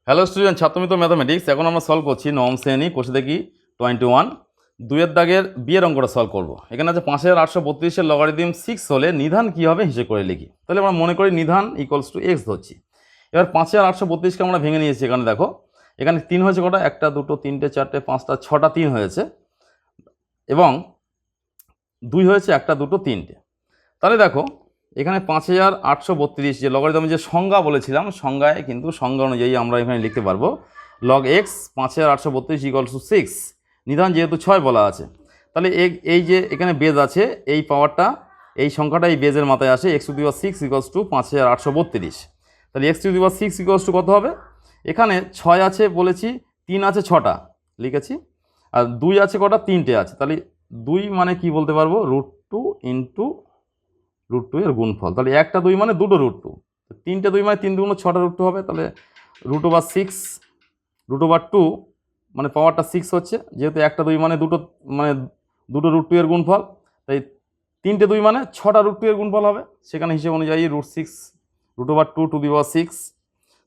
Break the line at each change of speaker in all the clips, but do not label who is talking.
Hello student, ছাত্রমিত্র mathematics. এখন আমরা solve করছি নবম শ্রেণী কোষে দেখি 21 দুইয়ের দাগের বিয়ের অঙ্কটা সলভ করবো। এখানে আছে 5832-এর লগারিদম 6 হলে নিধান কী হবে হিসেব করে লিখি। তাহলে আমরা মনে করি নিধান ইকুয়ালস টু এক্স ধরছি। এবার 5832-কে আমরা ভেঙে নিয়েছি। এখানে দেখো, এখানে 3 হয়েছে কটা? 1 2 3 4 5 6টা 3 হয়েছে, এবং 2 হয়েছে 1 2 3। তাহলে দেখো এখানে 5832 যে লগারিদম যে সংজ্ঞা বলেছিলাম, সংজ্ঞায় কিন্তু সংজ্ঞা অনুযায়ী আমরা এখানে লিখতে পারবো লগ এক্স 5832 ইকুয়ালস টু 6। নিধান যেহেতু 6 বলা আছে, তাহলে এই যে এখানে বেজ আছে, এই পাওয়ারটা এই সংখ্যাটা এই বেজের মাথায় আসে। X to the power 6 equals to 5832। তাহলে x to the power 6 equals to কত হবে? এখানে 6 আছে বলেছি, 3 আছে 6টা লিখেছি, আর 2 আছে কটা? 3টে আছে। তাহলে 2 মানে কি বলতে পারবো? √2 ইন্টু √2 এর গুণফল। তাহলে একটা 2 মানে দুটো √2, 3টে 2 মানে 3 2 6টা √2 হবে। তাহলে √6 √2 মানে পাওয়ারটা 6 হচ্ছে, যেহেতু একটা 2 মানে দুটো √2 এর গুণফল, তাই 3টে 2 মানে 6টা √2 এর গুণফল হবে। সেখানে হিসেব অনুযায়ী √6 √2 টু দি পাওয়ার 6।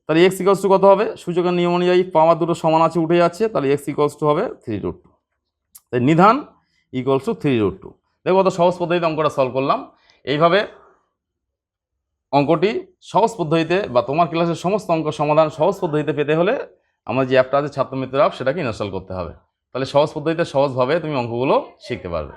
তাহলে এক্স ইকুয়ালস টু কত হবে? সূচকের নিয়ম অনুযায়ী পাওয়ার দুটো সমান আছে, উঠে যাচ্ছে, তাহলে এক্স ইকুয়ালস টু হবে 3√2। তাই নিধান ইকুয়ালস টু 3√2। দেখো কত সহজ পদ্ধতিতে অঙ্কটা সলভ করলাম। এইভাবে অঙ্কটি সহজ পদ্ধতিতে বা তোমার ক্লাসের সমস্ত অঙ্ক সমাধান সহজ পদ্ধতিতে পেতে হলে আমার যে অ্যাপটা আছে ছাত্রমিত্র অ্যাপ, সেটাকে ইনস্টল করতে হবে। তাহলে সহজ পদ্ধতিতে সহজভাবে তুমি অঙ্কগুলো শিখতে পারবে।